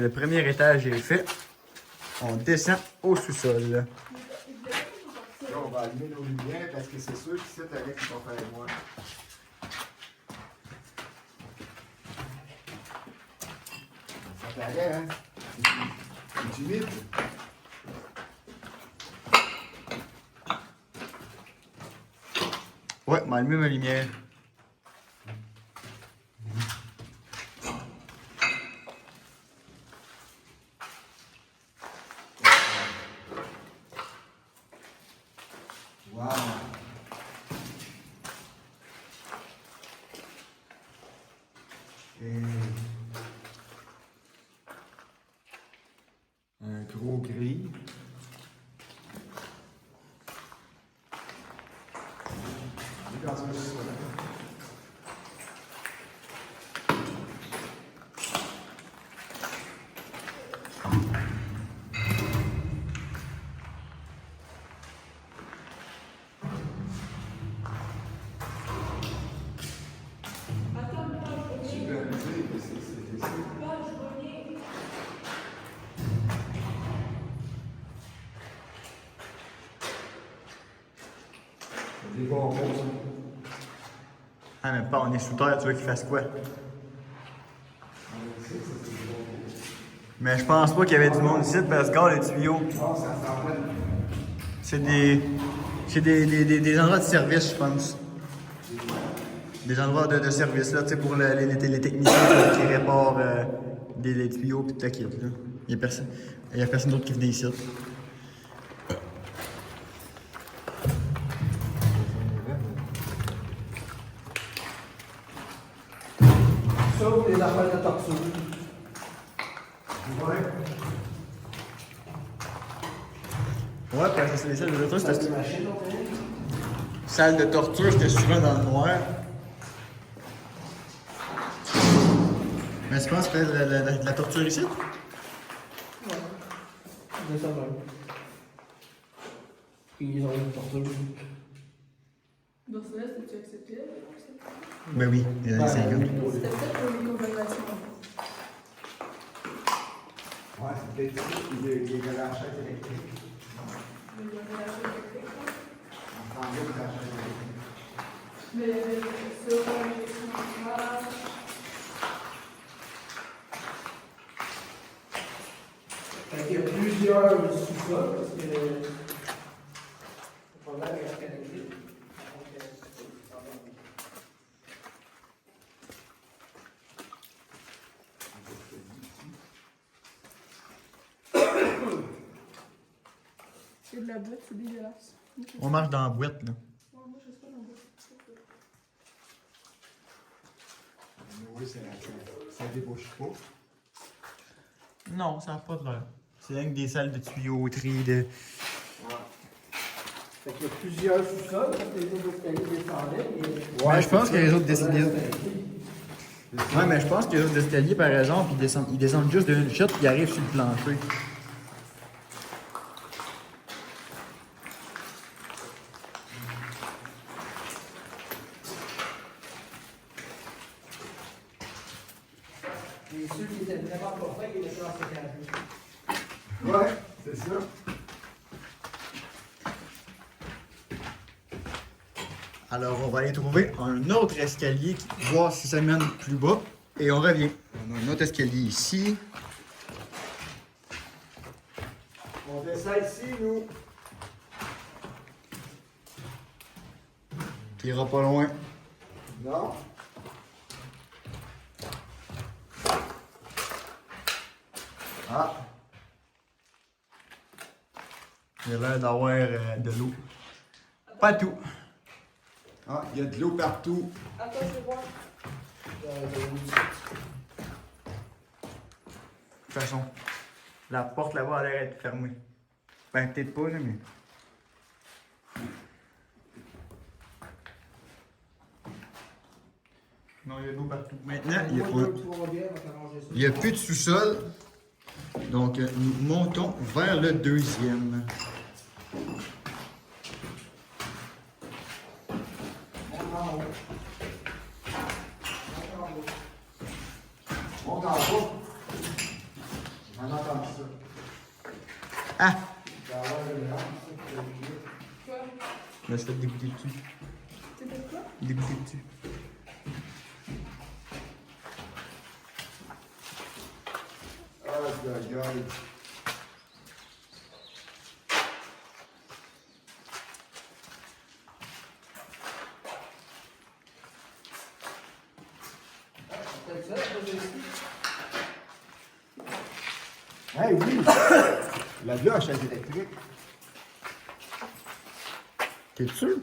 le premier étage est fait. On descend au sous-sol. Là, on va allumer nos lumières parce que c'est sûr que c'est Alex qui va faire moi. Ça paraît, hein? C'est humide. Ouais, on va allumer ma lumière. Wow! Et un gros gris. Regarde ça. Des bonbons, ça. Ah, même pas, on est sous terre, tu veux qu'il fasse quoi? Mais je pense pas qu'il y avait du monde ici parce que regarde les tuyaux. Non, ça sent pas de... C'est des endroits de service, je pense. Des endroits de service, là, tu sais, pour les techniciens qui réparent les tuyaux pis t'inquiète, là. Il y a personne d'autre qui venait ici. Sauf les affaires de torture. Ouais. Ouais, parce que c'est les salles de torture, C'est c'était. une machine, on fait. Salle de torture, c'était souvent dans le noir. Mais tu penses que c'était de la torture ici? Ouais. De ça, même. Puis ils ont une torture. Dans ce là, c'était-tu accepté? Ben oui, les années 50. C'était peut-être pour une conversation. Ouais, c'est peut-être ça. Il y a de la chaise électrique. Mais il y avait la chose électrique, là. On prend bien de la chaise électrique. Mais il y avait sur l'élection centrale. Fait qu'il y a plusieurs sous-sols, parce que le problème est connecté. C'est de la boîte, c'est dégueulasse. On marche dans la boîte, là. Ouais, moi, je sais pas dans la boîte. Oui, ça débouche pas. Non, ça n'a pas de l'air. C'est rien que des salles de tuyauterie, de. Fait qu'il y a plusieurs sous-sols, parce que les autres escaliers descendaient. Et... Ouais, je pense que les autres escaliers. Ouais, mais je pense que les autres escaliers, par exemple, ils descendent juste d'une shot puis ils arrivent sur le plancher. Et ceux qui étaient vraiment pas faits, ils étaient dans ces étages-là. Ouais, c'est ça. Alors, on va aller trouver un autre escalier, voir si ça mène plus bas, et on revient. On a un autre escalier ici. On descend ici, nous. Qui ira pas loin. Non? Ah, Il a l'air d'avoir de l'eau. Pas tout. ah, il y a de l'eau partout. Attends, je vais voir. De toute façon, la porte là-bas a l'air d'être fermée. Ben, peut-être pas, là, mais. Non, il y a de l'eau partout. Maintenant, il n'y a plus de sous-sol. Donc, nous montons vers le deuxième. Monte en bas. me suis fait dégoûter dessus. T'es fait quoi? Dégoûter dessus. Aïe, aïe, aïe. Peut-être ça, la deuxième. Hey, oui! La vue en chaise électrique. T'es sûr?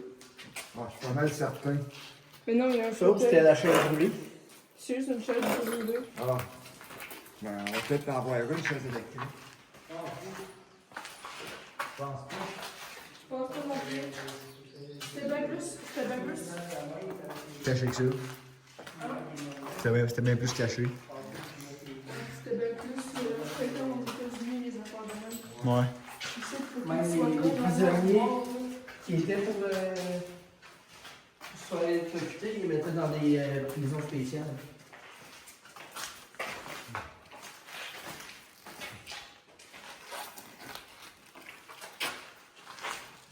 Bon, je suis pas mal certain. Mais non, il y a un Ça, ou c'était la chaise roulée. C'est juste une chaise pour les deux. Ah. Ben, on va peut-être en avoir une chaise électrique. Je pense pas. Je pense pas non plus. C'était bien plus. C'était bien plus. Caché que ça. C'était bien plus caché. C'était bien plus. C'était comme aux États-Unis, les affaires de même. Ouais. Ici, faut Même qu'ils soient les gros dans la prisonniers. boîte. Qui étaient pour se faire électrocuter, ils les mettaient dans des prisons spéciales.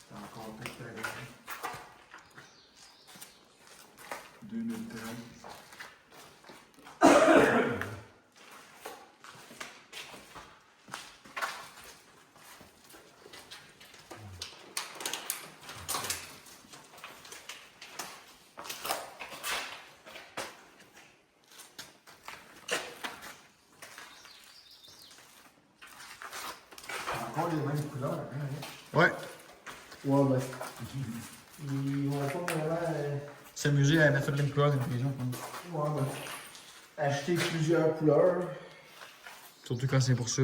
C'est encore peut-être pareil. 2013. Encore les mêmes couleurs, hein? Ouais. Ouais, ben. Ils vont pas vraiment. S'amuser à mettre toutes les couleurs d'une prison, je pense. Ouais, ben. Acheter plusieurs couleurs. Surtout quand c'est pour ça.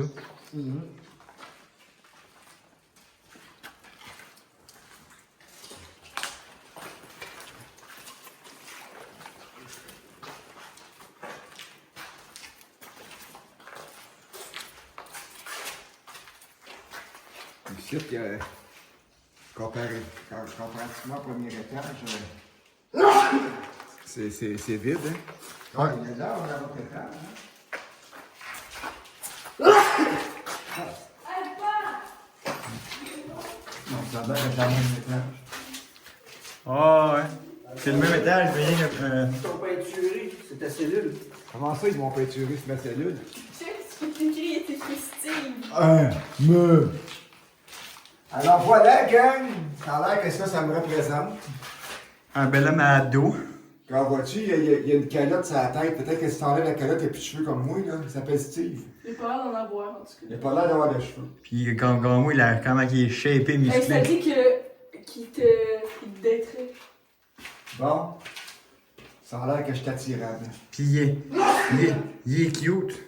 Ici, comparativement au premier étage, c'est vide, hein? Ouais. Il y a là, on a l'autre étage, hein? Non, ça va être la même étage. Ah ouais. C'est le même étage, mais rien que. Ils sont peinturés, c'est ta cellule. Comment ça, ils vont peinturer sur ma cellule? Check ce qui est écrit, il est écrit Steve. Alors voilà, gang! Ça a l'air que ça me représente. Un bel homme à dos. Quand vois-tu, il y a une calotte sur la tête. Peut-être que si t'enlèves la calotte, il n'y a plus de cheveux comme moi, là. Il s'appelle Steve. J'ai pas l'air d'en avoir, en tout cas. Il n'a pas l'air d'avoir de cheveux. Puis quand moi, il a comment il est shapé, Hey, ça musclé. dit qu'il te daterait. Bon. Ça a l'air que je t'attirable. Puis il est cute.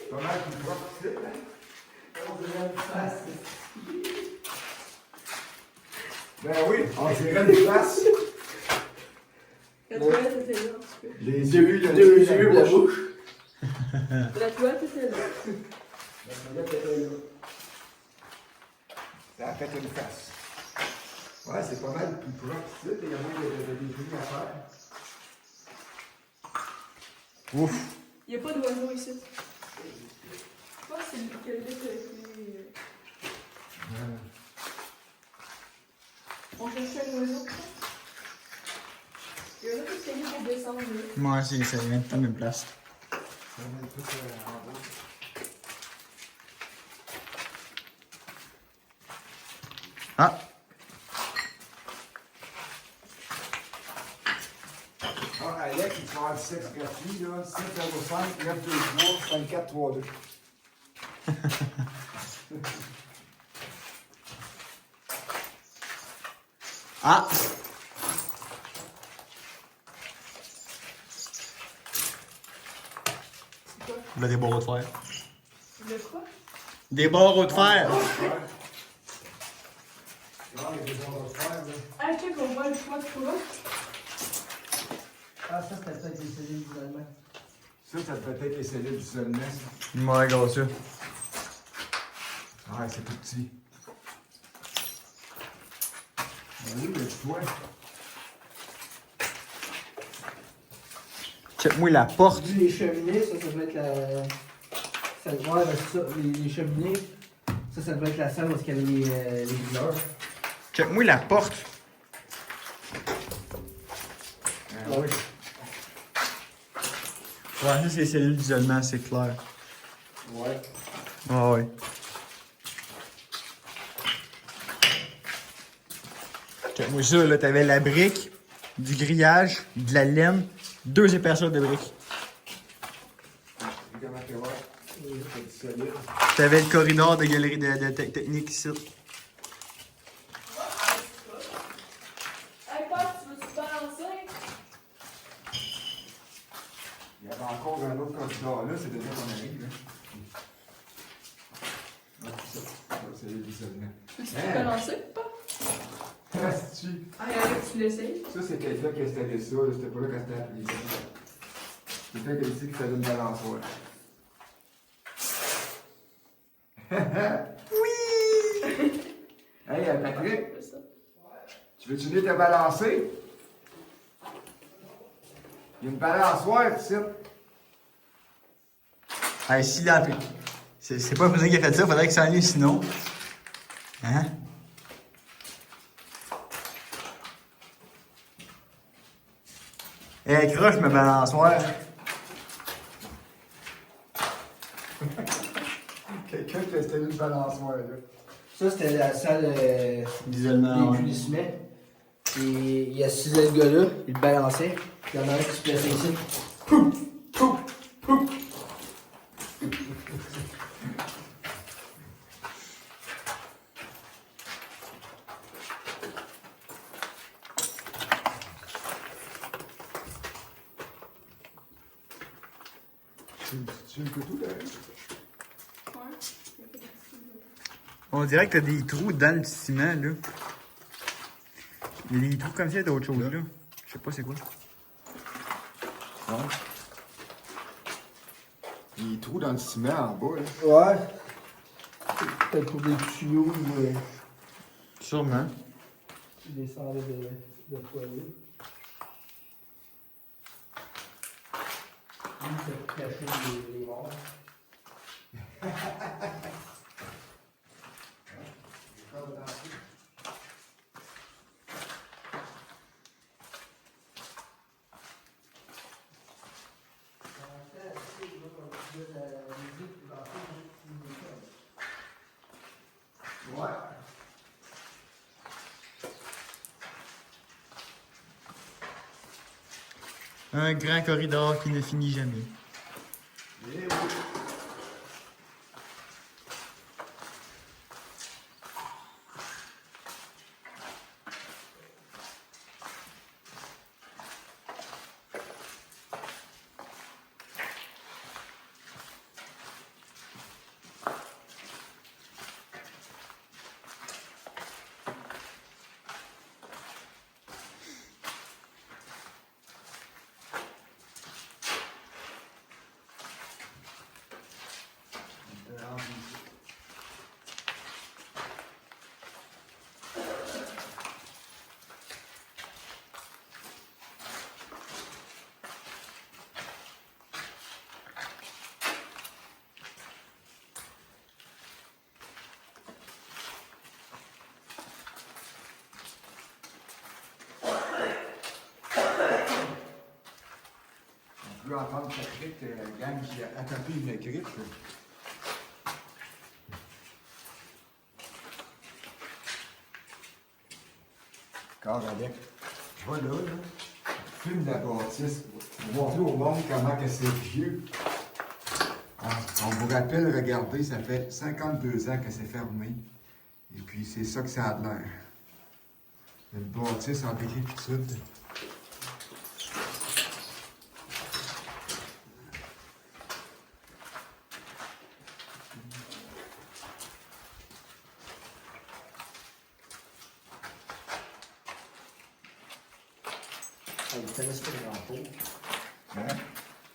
Pas mal plus propre ici, hein? Ben oui, on dirait des places. La toilette était là, un petit peu. Les yeux, Deux yeux, la bouche. La toilette était là. Ça a fait une face. Ouais, c'est pas mal plus propre ici. Il y a moins de trucs à faire. Ouf. Il n'y a pas d'oiseau ici. Je pense que c'est le calibre qui a été. On cherchait un oiseau. Il y a un autre escalier pour descendre. Là. Moi, c'est vient de la même place. Ça met tout en bas. Ah! Ah, Alex, il va avoir du sexe gratuit, là. 705 923 5432. Ah! Là, des barreaux de fer. Le quoi? Des barreaux de fer! Ah, il y a des endroits de faire, là. Ah, check, on voit le choix de couleur. Ah, ça, c'était peut-être les cellules d'isolement. Ça peut être les cellules d'isolement. Ouais, gros, ça. Ah, c'est tout petit. Ah oui, il y a du toit. Check-moi la porte. Vu les cheminées, ça devrait être la. Ça, ouais, ben, c'est ça, les cheminées, ça devrait être la salle où il y avait les couleurs. Check-moi la porte. Ah oui. Ouais, ça, c'est les cellules d'isolement, c'est clair. Ouais. Ah ouais. Check-moi ça, là, t'avais la brique, du grillage, de la laine, 2 épaisseurs de briques. Comment tu vois? C'est solide. T'avais le corridor de galerie de technique ici. Hey, Pat, tu veux-tu balancer? Il y avait encore un autre corridor là, c'est déjà qu'on arrive. Hein. Ah, c'est ça. C'est l'isolement. Tu veux balancer ou pas? Ah, c'est-tu? Ah, Alex, tu l'essayes? Ça, c'est quelqu'un qui a installé ça, là. C'était pas là quand c'était appelé ça. C'est quelqu'un qui a dit que ça donne une balançoire. Oui! Hey, Patrick, C'est ça. tu veux-tu venir te balancer? Il y a une balançoire, ici. Hey, si là, c'est pas le président qui a fait ça, faudrait qu'il s'en aille sinon. Hein? Hey, croche ma balançoire. Quelqu'un qui a installé une balançoire, là. Ça, c'était la salle D'isolement, des ouais. punissements. Et il assisait le gars là, il le balançait. Puis il y en a un qui se plaçait ici. Pouf! Pouf! Pouf! Tu veux que tout, là? Ouais. On dirait que t'as des trous dans le ciment, là. Il y a des trous comme ça, d'autres choses, là. Je sais pas c'est quoi. Ouais. Il y a des trous dans le ciment en bas, là. Ouais. Peut-être pour des tuyaux ou Sûrement. des cendres de foyer. Lui, c'est cacher les morts. Ouais. Un grand corridor qui ne finit jamais. Eh oui. On peut entendre Patrick, gang qui a attrapé une grippe. Corps avec. Voilà, là. Fume la bâtisse. Pour montrer au monde comment que c'est vieux. On vous rappelle, regardez, ça fait 52 ans que c'est fermé. Et puis, c'est ça que ça a l'air. Une bâtisse en décrépitude. Ils connaissent pas les grands Hein?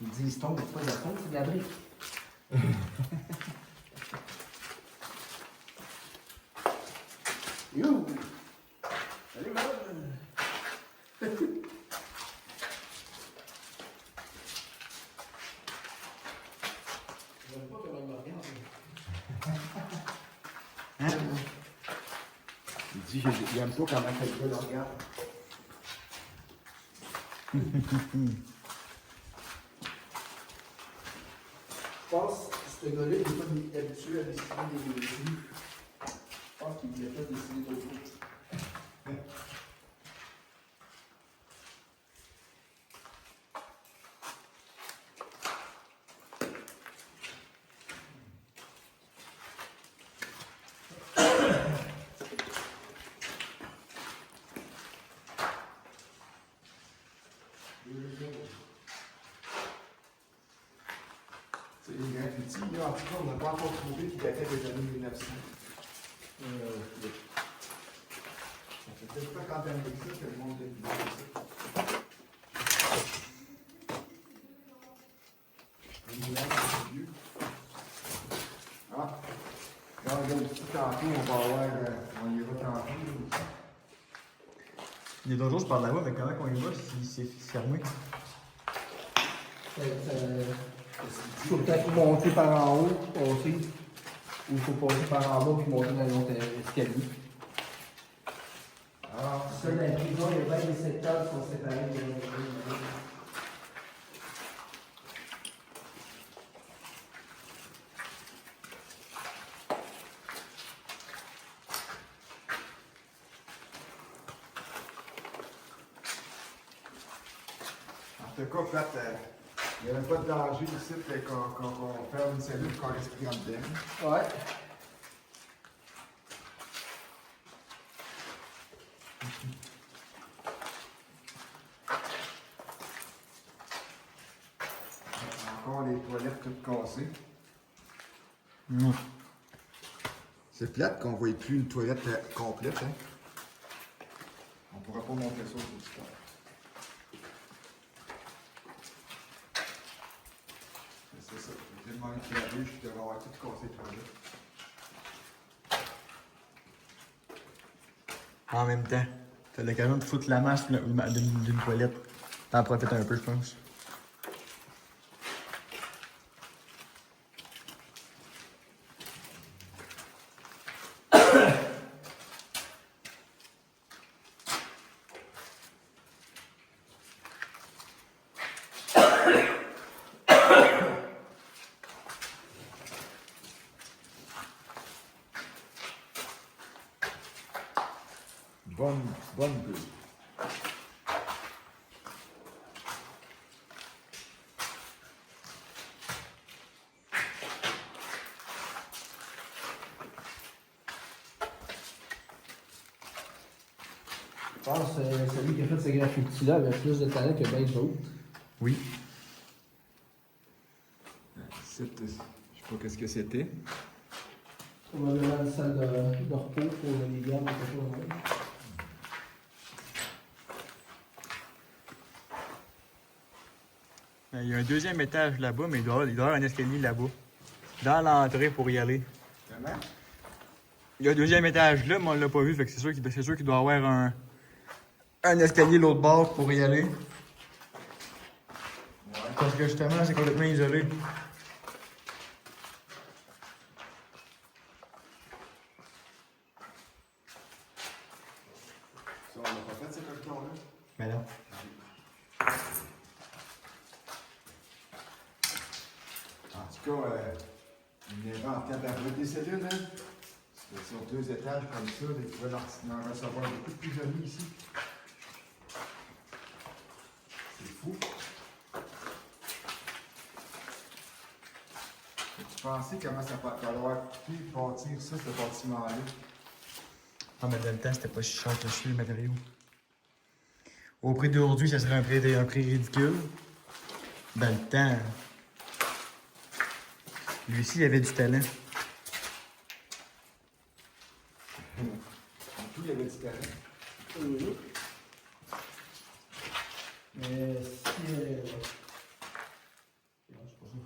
Ils disent tombe, pas de tombe, c'est de la brique. Yo! Salut, madame! J'aime pas comment il me regarde. Hein? Il dit, il aime pas comment quelqu'un le regarde. Je pense que ce gars-là, il est pas habitué à dessiner des livres. Je pense qu'il voulait pas dessiner d'autres choses. C'est les graffitis, là, en tout cas, on n'a pas encore trouvé qui datait des années 1900. Ça fait peut-être pas quand même ça que le monde est venu ça. C'est vieux. Ah, quand il y a un petit tantôt, on va avoir, on ira tantôt. Il y a d'autres choses par là-bas, mais comment on y va si c'est fermé? Il faut peut-être monter par en haut, passer. Ou il faut passer par en bas puis monter dans l'autre escalier. Ah, Ça, dans la prison, il y a bien des secteurs qui sont séparés de en tout cas, Pat, il n'y avait pas de danger ici qu'on ferme une cellule qu'on respire en dedans. Ouais. Encore les toilettes toutes cassées. Non. C'est plate qu'on ne voit plus une toilette complète. Hein? On ne pourra pas montrer ça aux auditeurs. C'est ça. J'ai demandé de laver, je devrais avoir tout cassé les toilettes. En même temps, t'as l'occasion de foutre la masse d'une toilette. T'en profites un peu, je pense. Bonne bulle. Je pense que celui qui a fait ces graffitis-là avait plus de talent que bien d'autres. Oui. Je ne sais pas qu'est-ce que c'était. Probablement une salle de repos pour les gardes ou quelque chose de même. Il y a un deuxième étage là-bas, mais il doit y avoir un escalier là-bas. Dans l'entrée pour y aller. Comment? Il y a un deuxième étage là, mais on l'a pas vu, fait que c'est sûr qu'il doit y avoir un escalier l'autre bord pour y aller. Ouais. Parce que justement, c'est complètement isolé. Ça, on n'a pas fait cette option-là. Mais non. En tout cas, on est en train d'arriver des cellules, hein? C'est sur 2 étages comme ça, ils pouvaient en recevoir beaucoup plus amis ici. C'est fou. Tu pensais comment ça va falloir coûter bâtir ça, ce bâtiment-là? Ah, mais dans le temps, c'était pas si cher que je suis, le matériau. Au prix d'aujourd'hui, ça serait un prix ridicule. Dans le temps, lui aussi, il avait du talent. En tout, il y avait du talent. Mais si. Non, c'est pas ça.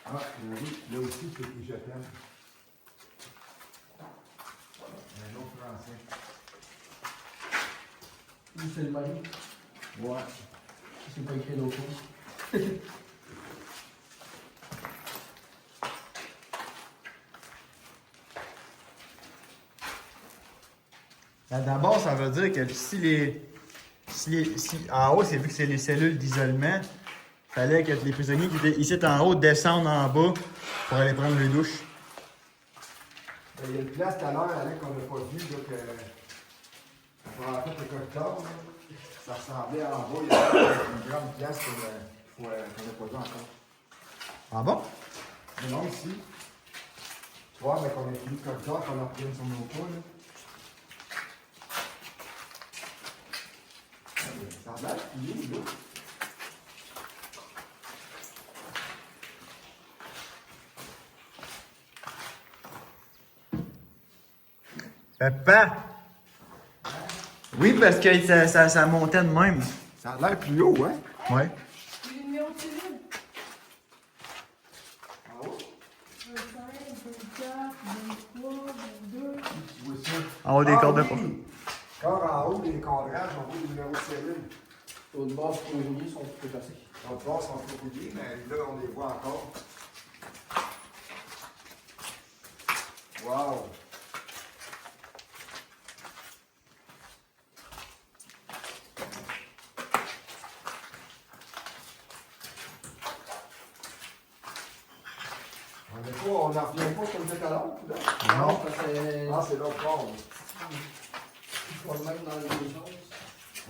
Ah, oui, là aussi, c'est plus je t'aime. Un autre français. Où c'est le mari? Ouais. C'est pas écrit d'autre chose. D'abord, ça veut dire que si en haut, c'est vu que c'est les cellules d'isolement, fallait que les prisonniers qui étaient ici en haut descendent en bas pour aller prendre leur douche. Il y a une place tout à l'heure, Alex, qu'on n'a pas vu, donc on a fait le cocktail. Ça ressemblait en bas, il y avait une grande place qu'on n'a pas vu encore. Ah bon? Mais non, ici. Tu vois, qu'on a fini le cocktail, qu'on a repris sur nos pas, là. Ça a l'air plié, là. Papa! Oui, parce que ça montait de même. Ça a l'air plus haut, hein? Ouais. J'ai le numéro de cellule. Ah oui? 25, 24, 23, 22. Tu vois ça? En haut des cordes de porte. Encore en haut, les cadrages, on voit les numéros de cellule. L'autre bord, pour les rouillés, sont plus passés. On va voir si on peut rouiller, mais là, on les voit encore. Wow! On n'en revient pas comme tout à l'heure, là? Non, parce que Ah, c'est l'autre bord. je vais le mettre dans les deux choses.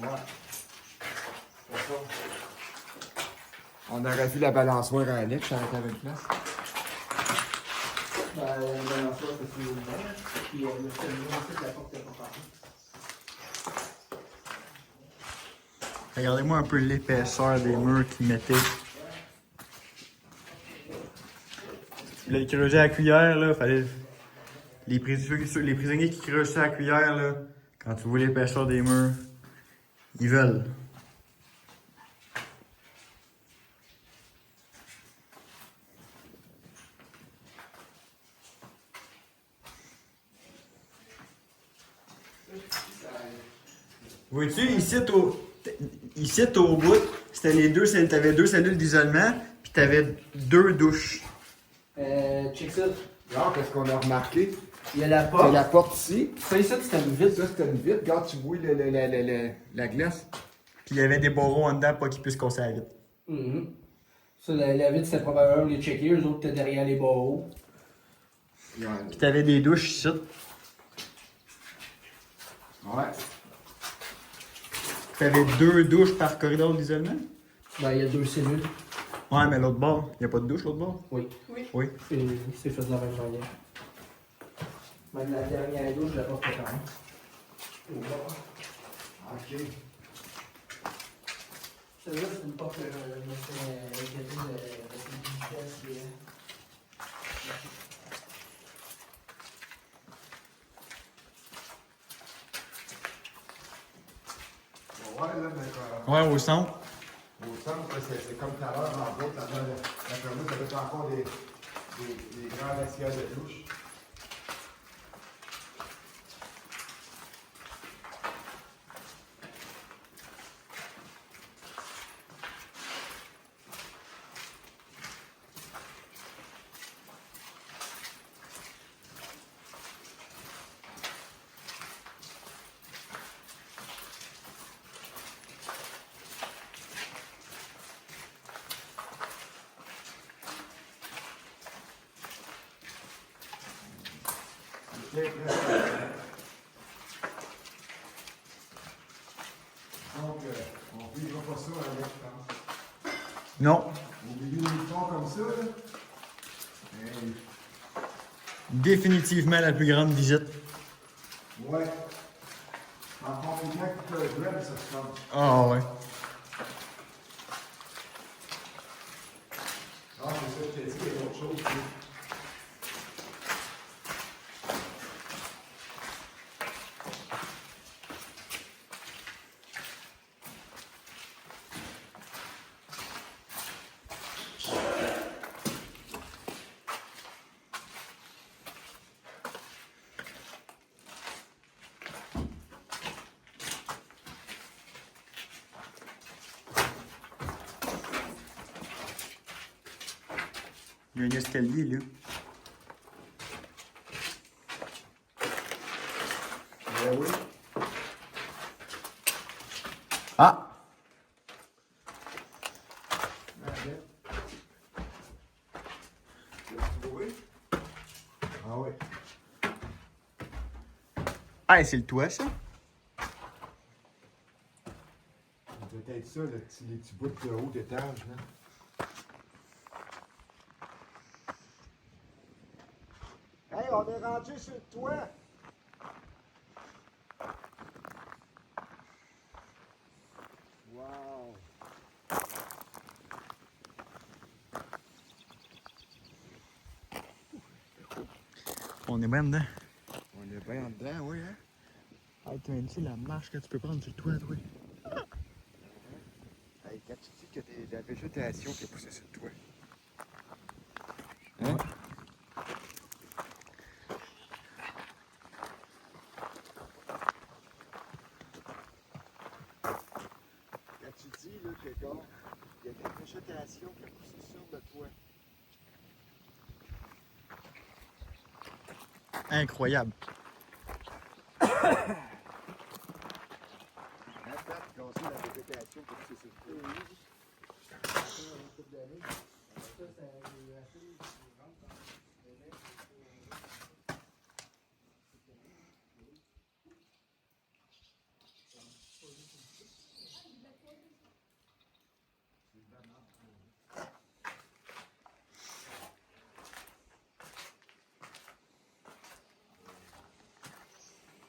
Ouais. C'est ça. On aurait vu la balançoire à Alex, ça aurait été une place. Ben, la dernière fois, c'est sur le bord. Puis le cellule, ensuite, la porte est pas fermée. Regardez-moi un peu l'épaisseur des murs qu'ils mettaient. Le creuser à la cuillère, là, fallait. Les prisonniers qui creusent ça à la cuillère, là, quand tu vois l'épaisseur des murs, ils veulent. Vois-tu, ici au bout, c'était les deux, t'avais deux cellules d'isolement, puis t'avais deux douches. Check ça. Regarde, qu'est-ce qu'on a remarqué? Il y a la C'est porte. la porte ici. Ça, ici, c'était une vitre. Ça, c'était une vitre. Regarde, tu vois la glace. Puis il y avait des barreaux en dedans pour qu'ils puissent casser la vitre. Mhm. Ça, la vitre, c'était probablement les checker. Eux autres étaient derrière les barreaux. Ouais. Puis t'avais des douches ici. Ouais. T'avais deux douches par corridor d'isolement. Ben, il y a deux cellules. Ouais, mais l'autre bord, il n'y a pas de douche l'autre bord? Oui. Oui. Oui. C'est fait de la même manière. Mais la dernière douche, la porte est fermée. OK. Celle-là, c'est une porte que je me suis inquiété de vitesse. Ouais, là, mais Ouais, au centre. au centre, c'est comme tout à l'heure, en gros, ça donne, d'après moi, ça doit être encore des grands vestiaires de douche. Donc, on ne vivra pas ça avec, je pense. Non. Au milieu d'une histoire comme ça, là. Hey. Définitivement la plus grande visite. Ouais. Encore une fois, tout le web, ça se passe. Ah ouais. Ah, c'est ça, je t'ai dit, il y a d'autres choses. Il y a un escalier, là. Ben oui. Ah! Ah oui. Ah, c'est le toit, ça? Peut-être ça, les petits bouts de haut d'étage, là. Hey, on est rendu sur le toit! Wow! On est bien dedans. On est bien en dedans, oui, hein? Ah, t'as tu sais, la marche que tu peux prendre sur le toit, toi. Hey, quand tu dis qu'il y a de la végétation qui a poussé sur le toit. Hein? Quand tu dis là, que gars, il y a de la végétation qui a poussé sur le toit. Incroyable. Hein, Pat, quand c'est la végétation qui a poussé sur le toit.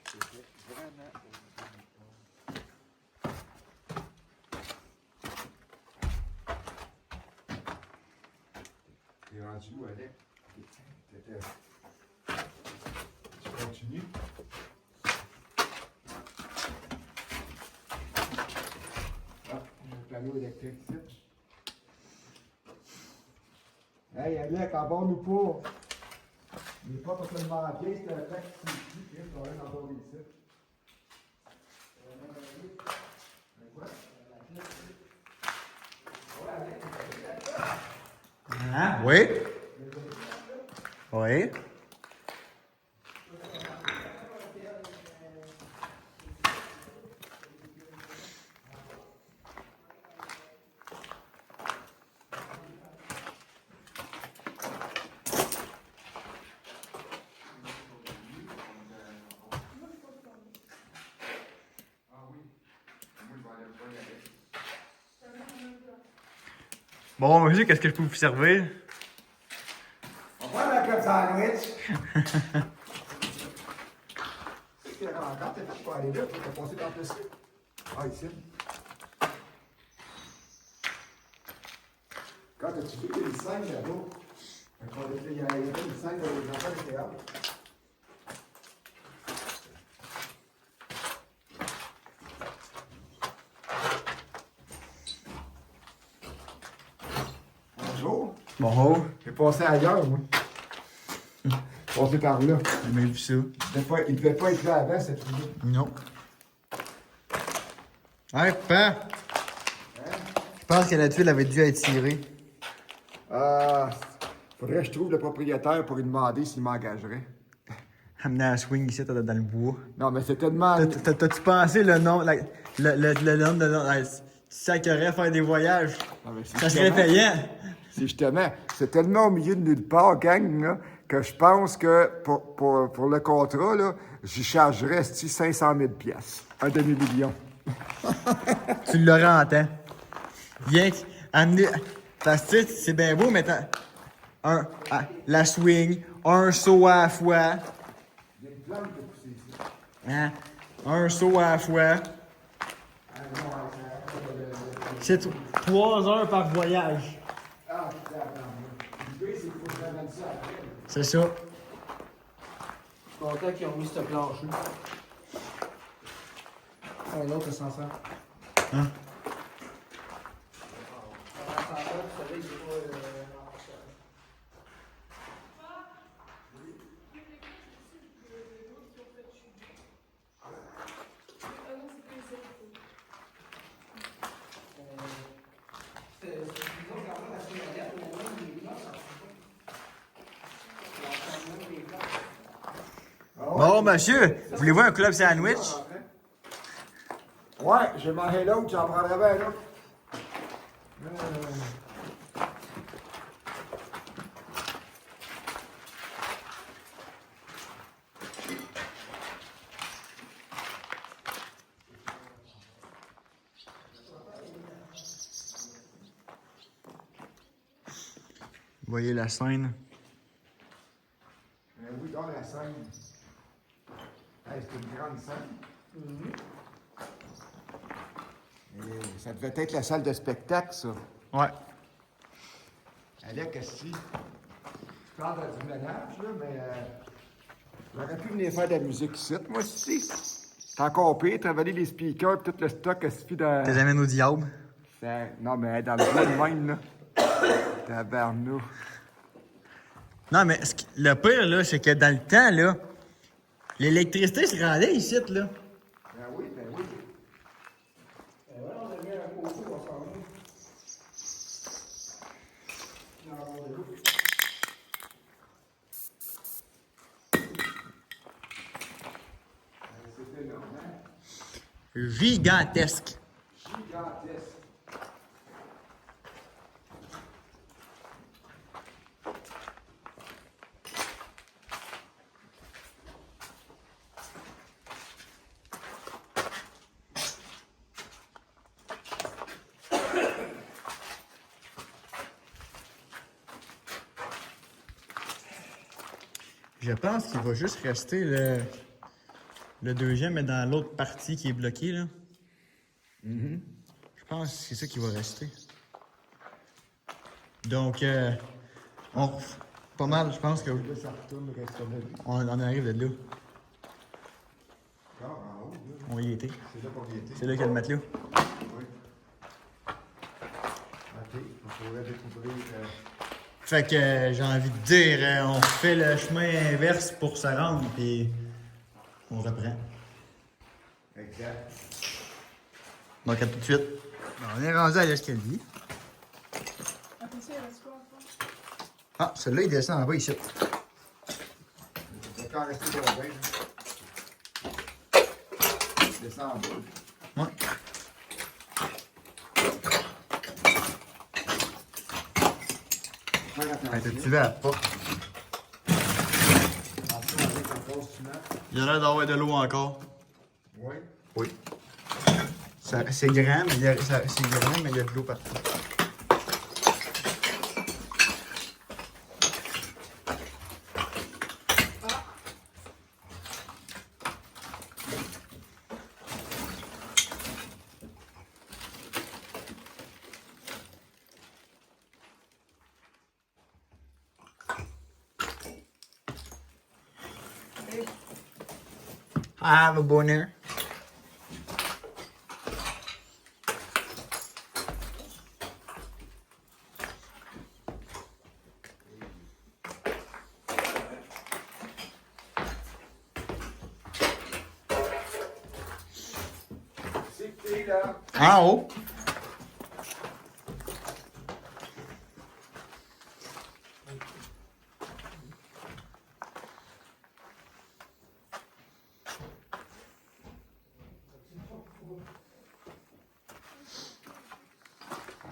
C'était vraiment. T'es rendu où, Alex? Tu continues? Ah, j'ai un panneau électrique ici. Hey, Alex, abonne-nous pas! Il n'est pas totalement bien, c'est un tac qui s'est dit, puis on va rien abonner ici. Hein? Oui? Oui? Bon, monsieur, qu'est-ce que je peux vous servir? On va la club sandwich! C'est encore, t'es fait pour aller là, t'as passé par le site. Ah, ici. Quand as-tu vu qu'il y a une scène là-bas? Il y a une scène dans les enfants du théâtre. Bonjour. Bon, J'ai passé ailleurs, moi. Passé par là. j'ai jamais vu ça. Il devait pas être là avant, cette trou. Non. Hey, papa! Je pense que la tuile avait dû être tirée. Faudrait que je trouve le propriétaire pour lui demander s'il m'engagerait. Amener la swing ici, dans le bois. Non, mais c'est tellement. T'as-tu pensé le nom, le nombre de nom? Tu sacrerais faire des voyages. Non, mais c'est Ça serait justement- payant. C'est justement, c'est tellement au milieu de nulle part, gang, là, que je pense que pour le contrat, là, j'y chargerais 500 000 piastres. Un demi-million. Tu l'aurais en temps. Viens, amener. Parce que tu sais, c'est bien beau, mais la swing, un saut à la fois. Il y a une plante qui a poussé ici. Hein? Un saut à la fois. C'est 3 heures par voyage. Ah, putain, attends. L'idée, c'est qu'il faut que je ramène ça après. C'est ça. Je suis content qu'ils ont mis cette planche-là. Un autre ascenseur. Hein? L'ascenseur, tu savais, il est pas. Bon, monsieur, voulez-vous un club sandwich? Ouais, j'ai mangé l'autre, j'en prendrais bien l'autre. Vous voyez la scène. Oui, dans la scène. Hey, c'est une grande scène. Et ça devait être la salle de spectacle, ça. Ouais. Allez, qu'est-ce que je parle du ménage, là, mais j'aurais pu venir faire de la musique ici, moi, ici. C'est encore pire, travailler les speakers et tout le stock que suffit de... T'es amènes au diable. Non, mais dans le bois de même, là. Tabarnou. Non, mais le pire, là, c'est que dans le temps, là, l'électricité se rendait ici, là. Ben oui, ben oui. Voilà, on a mis un côté, on s'en va. Non, on est où? C'était normal. Gigantesque. Gigantesque. Je pense qu'il va juste rester le deuxième, mais dans l'autre partie qui est bloquée, là. Je pense que c'est ça qui va rester. Donc, pas mal, je pense que Là, ça retourne, reste là. on arrive de là. Encore en haut, là. On y était. C'est là qu'on y était. C'est là qu'il y a le matelas. Oui. OK, on pourrait découvrir... Fait que j'ai envie de dire, on fait le chemin inverse pour se rendre, puis on reprend. Exact. Donc à tout de suite. On est rendu à l'escalier. Après ça, il reste quoi encore? Ah, celui-là, il descend en bas ici. On va encore rester dans le bain. Descend en bas. Ouais. Faire Fait que attention. tu vas à la porte. Attention avec la grosse ciment. Il y a l'air d'avoir de l'eau encore. Oui. Oui. C'est grand, mais il y a, c'est grand, mais il y a de l'eau partout. Have a bonheur. C'est que t'es là. En haut.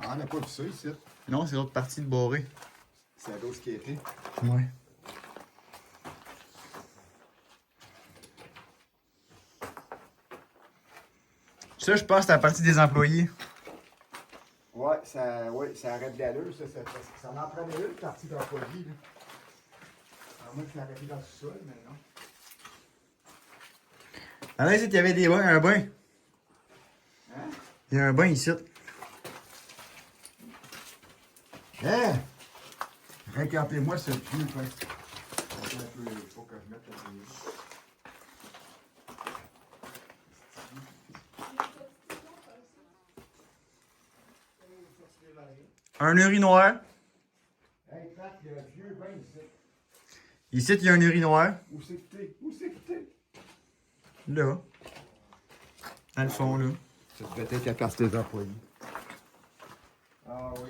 Ah, on n'a pas vu ça ici. Non, c'est l'autre partie de Boré. C'est à l'autre qui était. Ouais. Ça, je pense que c'est la partie des employés. Ouais, ça arrête de l'allure. Ça en prenait une partie d'employé. Là. À moins que ça arrêté dans le sol, mais non. Ah là, ici, il y avait un bain. Hein? Il y a un bain ici. Hein? Regardez-moi ce vieux pain. Il faut que je mette la lumière. Un urinoir. Hey, Pat, il y a un vieux bain ici. Ici, il y a un urinoir. Où c'est que t'es? Où c'est que t'es? Là. Dans le fond, là. Ça devait être la place des employés. Ah oui.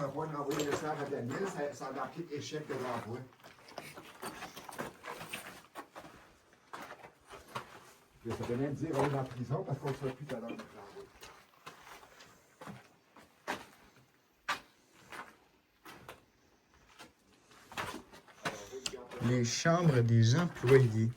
l'envoi, d'envoyer le message à Daniel, ça a marqué échec de l'envoi. Puis ça peut même dire on est en prison parce qu'on ne sera plus tout à l'heure de l'envoi. Les chambres des employés.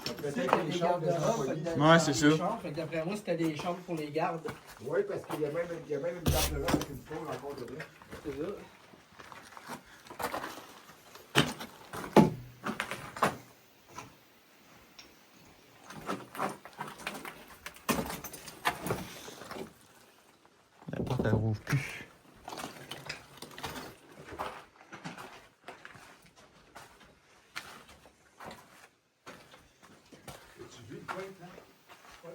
Peut-être que les chambres des employés. Ouais, c'est ça. Fait que d'après moi, c'était des chambres pour les gardes. Oui, parce qu'il y a même une garde-robe avec une fourre encore dedans. C'est ça. La porte, elle rouvre plus. As-tu vu le point, là? Oui.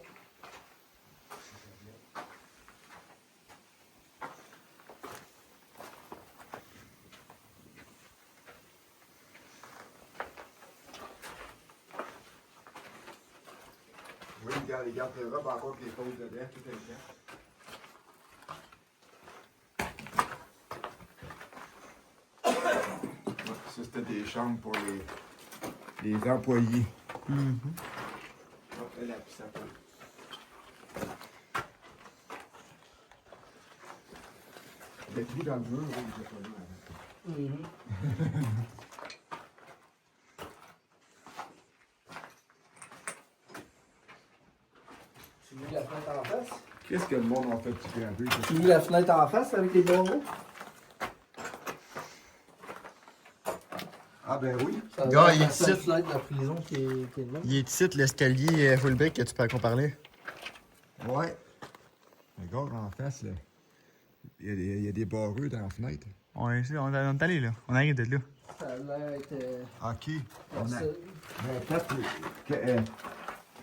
Oui, les garde-robes encore que les poses dedans, tout est dedans. Ça, c'était des chambres pour les employés. Elle a pu sa peau. Il y a tout dans le mur, oui, j'ai pas vu avant. Tu mets la fenêtre en face? Qu'est-ce que le monde a fait du gravé? Tu mets la fenêtre en face avec les barreaux? Ah ben oui. Gars, il est C'est la ici. fenêtre de la prison qui est là. Il est ici, l'escalier fullback que tu peux qu'on parlait. Ouais. Regarde en face, là. Il y a des barreux dans la fenêtre. On est allé là. On arrive d'être là. Ça a l'air d'être. OK. On a... personne. Mais peut-être que...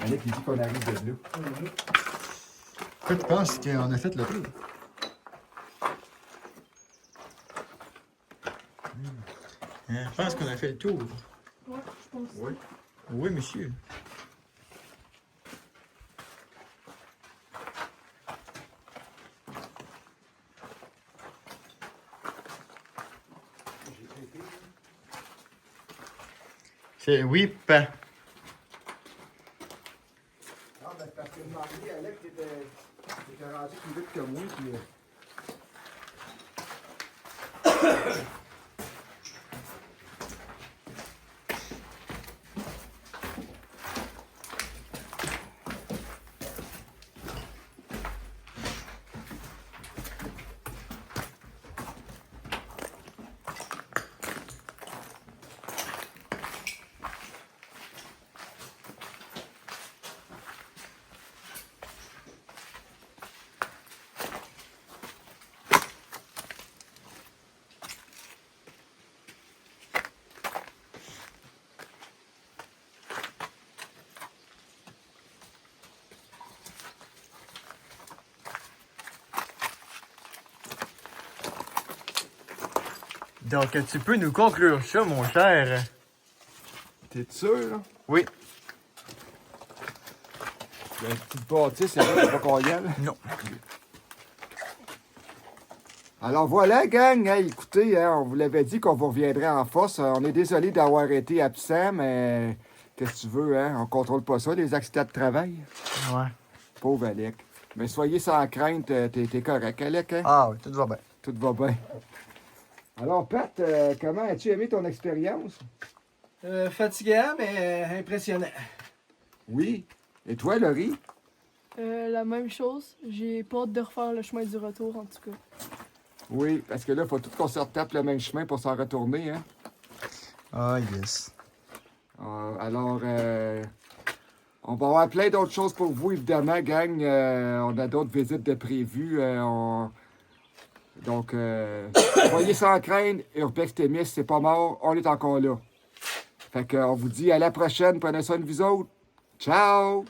Alec, il dit qu'on arrive de là. Pourquoi tu penses qu'on a fait le tour? Je pense qu'on a fait le tour. Ouais, je pense. Oui. Oui, monsieur. C'est oui, pas. Ah, ben parce que Marie, Alec, t'étais rendu plus vite que moi, puis... Donc, tu peux nous conclure ça, mon cher? T'es sûr, là? Oui. Il y a une petite bâtisse, c'est là, pas qu'on y aille. Non. Alors voilà, gang, hey, écoutez, hein, on vous l'avait dit qu'on vous reviendrait en force. On est désolé d'avoir été absent, mais qu'est-ce que tu veux, hein? On contrôle pas ça, les accidents de travail. Ouais. Pauvre Alec. Mais soyez sans crainte, t'es correct, Alec, hein? Ah oui, tout va bien. Tout va bien. Alors, Pat, comment as-tu aimé ton expérience? Fatigant, mais impressionnant. Oui. Et toi, Laurie? La même chose. J'ai pas hâte de refaire le chemin du retour, en tout cas. Oui, parce que là, il faut tout qu'on se retape le même chemin pour s'en retourner, hein? Ah, yes. Alors, on va avoir plein d'autres choses pour vous, évidemment, gang. On a d'autres visites de prévues. Donc, soyez sans crainte. Urbex Témis, c'est pas mort. On est encore là. Fait qu'on vous dit à la prochaine. Prenez soin de vous autres. Ciao!